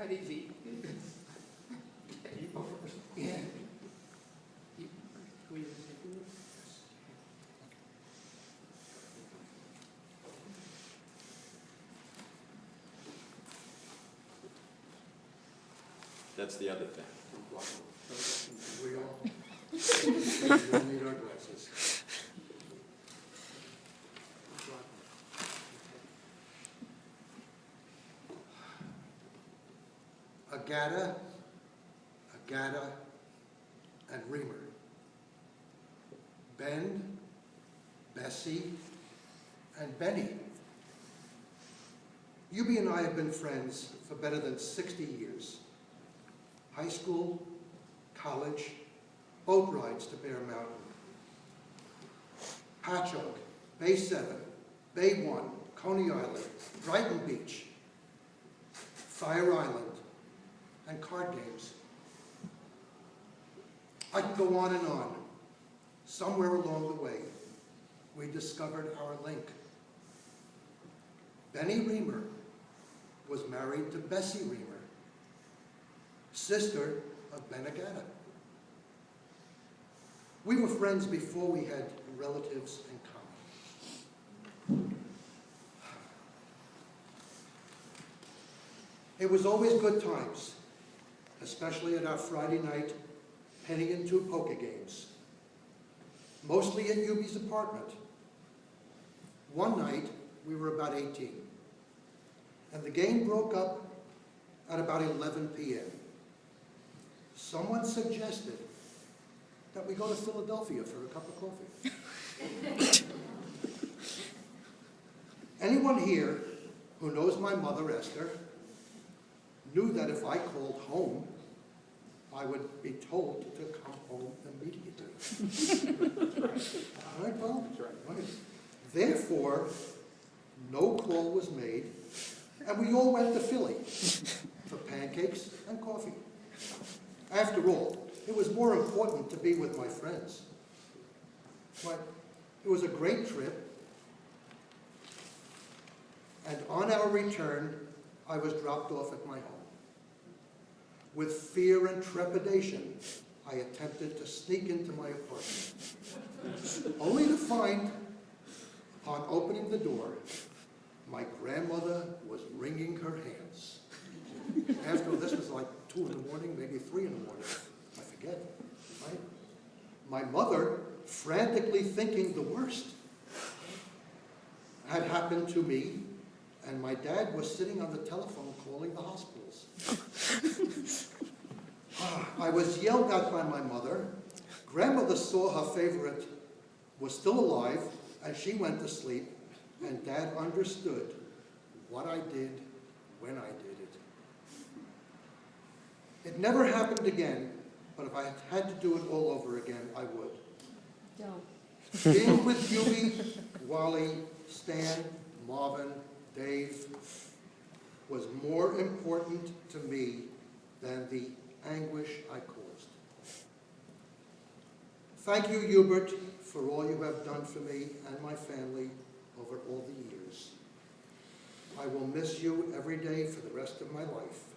Not easy. You go first. Yeah. Will you do it? That's the other thing. We all need our glasses. Agata, and Reamer. Ben, Bessie, and Benny. Yubi and I have been friends for better than 60 years. High school, college, boat rides to Bear Mountain. Patchogue, Bay 7, Bay 1, Coney Island, Brighton Beach, Fire Island, and card games. I can go on and on. Somewhere along the way, we discovered our link. Benny Reamer was married to Bessie Reamer, sister of Ben Agata. We were friends before we had relatives in common. It was always good times, especially at our Friday night penny and two poker games, mostly at Yubi's apartment. One night, we were about 18, and the game broke up at about 11 p.m. Someone suggested that we go to Philadelphia for a cup of coffee. Anyone here who knows my mother, Esther, knew that if I called home, I would be told to come home immediately. All right, well, right. Therefore, no call was made, and we all went to Philly for pancakes and coffee. After all, it was more important to be with my friends. But it was a great trip, and on our return, I was dropped off at my home. With fear and trepidation, I attempted to sneak into my apartment, only to find, upon opening the door, my grandmother was wringing her hands. After this was like 2 in the morning, maybe 3 in the morning, I forget, right? My mother, frantically thinking the worst had happened to me, and my dad was sitting on the telephone calling the hospitals. I was yelled at by my mother. Grandmother saw her favorite was still alive, and she went to sleep, and Dad understood what I did when I did it. It never happened again, but if I had to do it all over again, I would. Don't. Being with Yubi, Wally, Stan, Marvin, Dave was more important to me than the anguish I caused. Thank you, Hubert, for all you have done for me and my family over all the years. I will miss you every day for the rest of my life.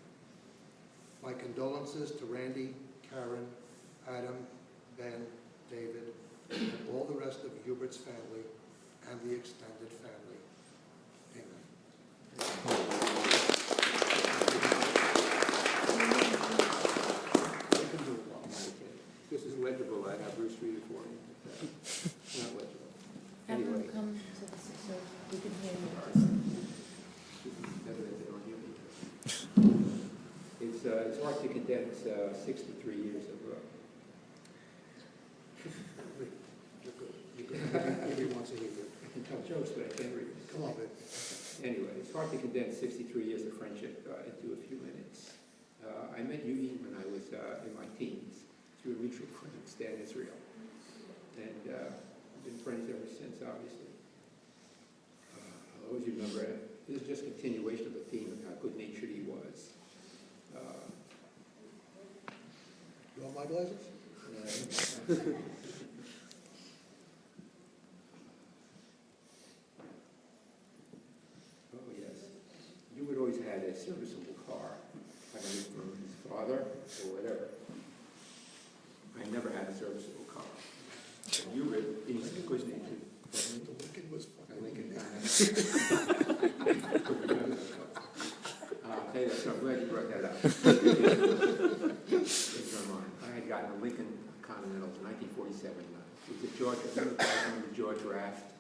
My condolences to Randy, Karen, Adam, Ben, David, and all the rest of Hubert's family and the extended family. Amen. This is legible. I have Bruce read it for me. Not legible. Have Anyway, them come to the, so we can hear you. evidence they don't hear me. It's hard to condense 63 years of. You can maybe once a year. I can tell jokes, but I can't read. Come on, babe. Anyway, it's hard to condense 63 years of friendship into a few minutes. I met Yubi when I was in my teens through a mutual friend, Stan Israel. And we've been friends ever since, obviously. I always remember it. This is just a continuation of the theme of how good-natured he was. You want my glasses? Oh, yes. You had always had a serviceable car. I It was a George, I remember the George Raft, it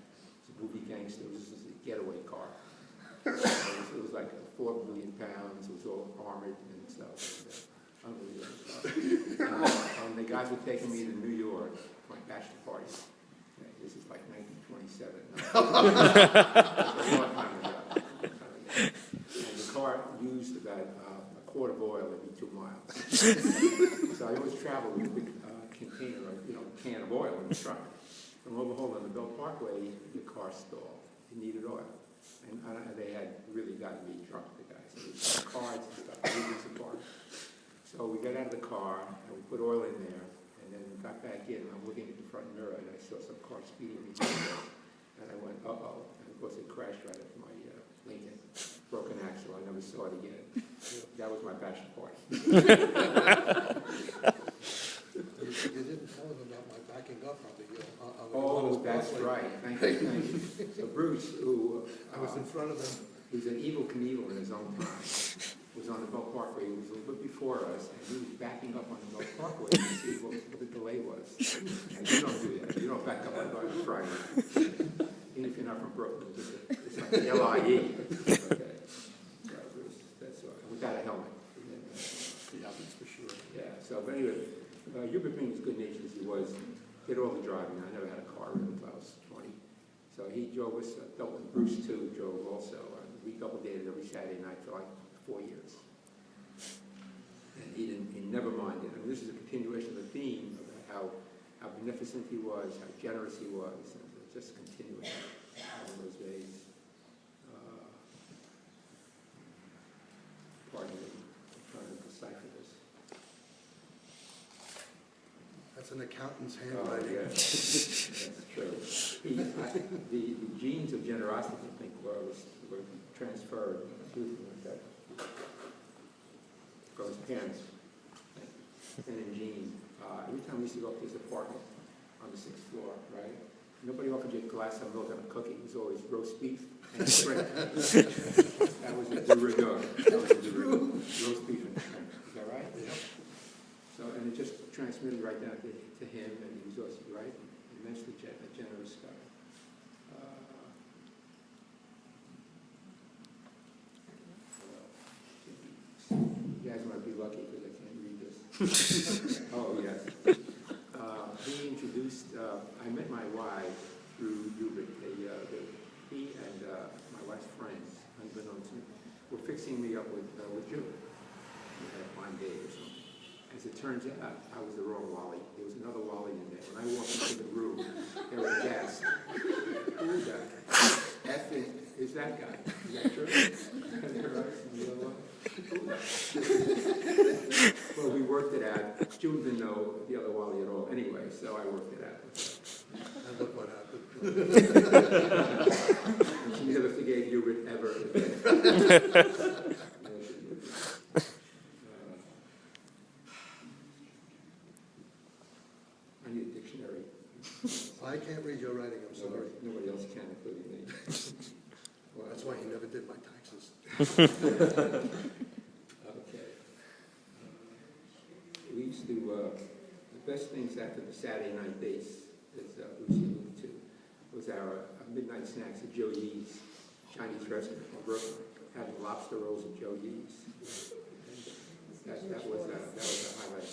was a movie gangster, it was a getaway car. It was like 4 million pounds, it was all armored and stuff. Unbelievable. And the guys were taking me to New York for my bachelor party. Okay, this is like 1927. A long time ago. And the car used about a quart of oil every 2 miles. So I always travel with a big container, can of oil in the trunk. From Overhold on the Belt Parkway, the car stalled. It needed oil. And they had really gotten me drunk, the guys. So we got cards and stuff, weeks apart. So we got out of the car, and we put oil in there, and then we got back in, and I'm looking at the front mirror, and I saw some car speeding me. And I went, uh-oh. And of course, it crashed right up my Lincoln. Broken axle, I never saw it again. That was my bachelor party. You didn't tell him about my backing up on the Oh, that's right. Thank you. So Bruce, who I was in front of him. who's an evil Knievel in his own time, was on the Belt Parkway. He was a little bit before us, and he was backing up on the Belt Parkway to see what the delay was. And you don't do that. You don't back up on the Friday. Even if you're not from Brooklyn, it's like LIE. Okay. So Bruce, that's right. Without a helmet. Yeah, that's for sure. Yeah, so, but anyway, Hubert being as good natured as he was, did all the driving. I never had a car really until I was 20. So he drove us, Bruce too drove also. We double dated every Saturday night for like 4 years. And he never minded. I mean, this is a continuation of the theme about how beneficent he was, how generous he was, and just continuing all those days. Pardon me, I'm trying to decipher this. That's an accountant's Oh, handwriting. yeah. That's true. The genes of generosity, I think, were transferred to him like that. From his parents. And in Gene, every time we used to go up to his apartment on the 6th floor, right? Nobody offered you a glass of milk and a cookie. It was always roast beef and shrimp. That was a de rigueur. Roast beef and shrimp. Is that right? Yep. So, and it just transmitted right down to him, and he was also, right, immensely generous guy. You guys might be lucky because I can't read this. Oh, yes. He introduced, I met my wife through Hubert. He and my wife's friends, unbeknownst to me, were fixing me up with Julie. We had a fine date or something. As it turns out, I was the wrong Wally. There was another Wally in there. When I walked into the room, there was a gas. Who is that? Effing is that guy. Is that true? Well, we worked it out. June didn't know the other Wally at all anyway, so I worked it out. And look what happened. She never forgave Hubert ever again. I need a dictionary. I can't read your writing, I'm sorry. Nobody else can, including me. Well, That's why he never did my taxes. Okay. We used to, the best things after the Saturday night dates, as Lucy alluded to, was our midnight snacks at Joe Yee's Chinese restaurant in Brooklyn, having lobster rolls at Joe Yee's. That was a highlight.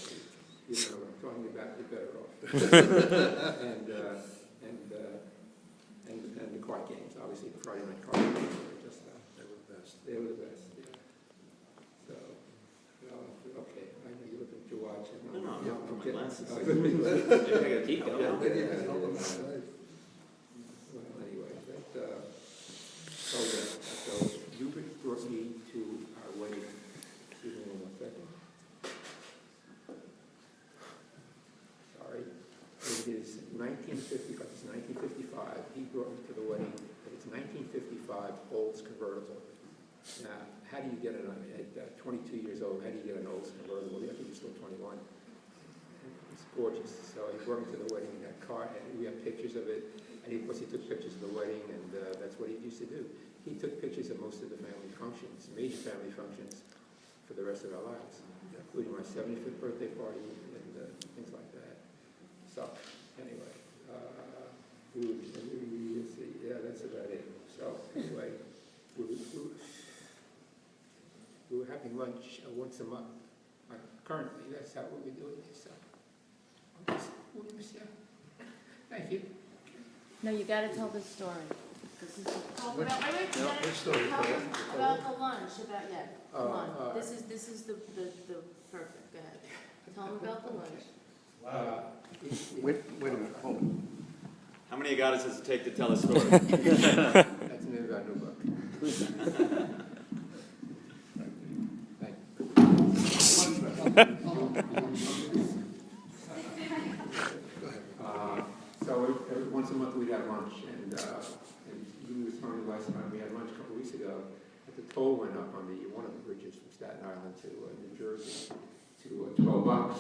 You know what I'm talking about, you're better off. and the card games, obviously the Friday night card games were just They were the best. they were the best, yeah. So, okay, I know you're looking at your watch. No, I'm I'm my getting- glasses. oh, I gotta keep going. Yeah. Maybe you can help him outside. Well, anyway, so Hubert brought me to our wedding. Excuse me one second. Sorry. It is 1955, it's 1955, he brought me to the wedding, but it's 1955 Olds convertible. Now, how do you get at 22 years old, how do you get an Olds convertible? I think you're still 21. It's gorgeous. So he brought me to the wedding in that car, and we have pictures of it. And of course, he took pictures of the wedding, and that's what he used to do. He took pictures of most of the family functions, major family functions, for the rest of our lives, including my 75th birthday party and things like that. So, anyway, Let's see, yeah, that's about it. So, anyway, we were having lunch once a month. Currently, that's how we're doing it, so. We'll miss you. Thank you. No, you gotta tell the story. This is the. Which- which story, Tell Paul? them about the lunch, come on. Uh, This is the perfect, go ahead. Tell them about the lunch. Wait a minute, hold on. How many Agatas does it take to tell a story? That's the name of our new book. Thank So once a month we'd have lunch, and you was telling me last time we had lunch a couple weeks ago, that the toll went up on one of the bridges from Staten Island to New Jersey to $12.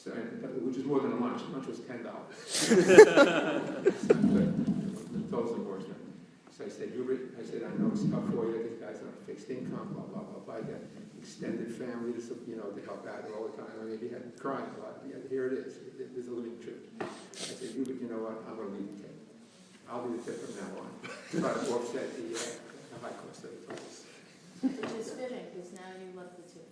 So, which is more than a lunch. Lunch was $10. The toll's enforcement. So I said, Hubert, I know it's tough for you. These guys are on fixed income, blah, blah, blah, blah. I got extended family to help out all the time. I mean, he had crying a lot. Yeah, here it is. There's a living truth. I said, Hubert, you know what? I'm going to leave the tip. I'll be the tip from now on. Try to offset the high cost of the tolls. Which is fitting, because now you left the tip.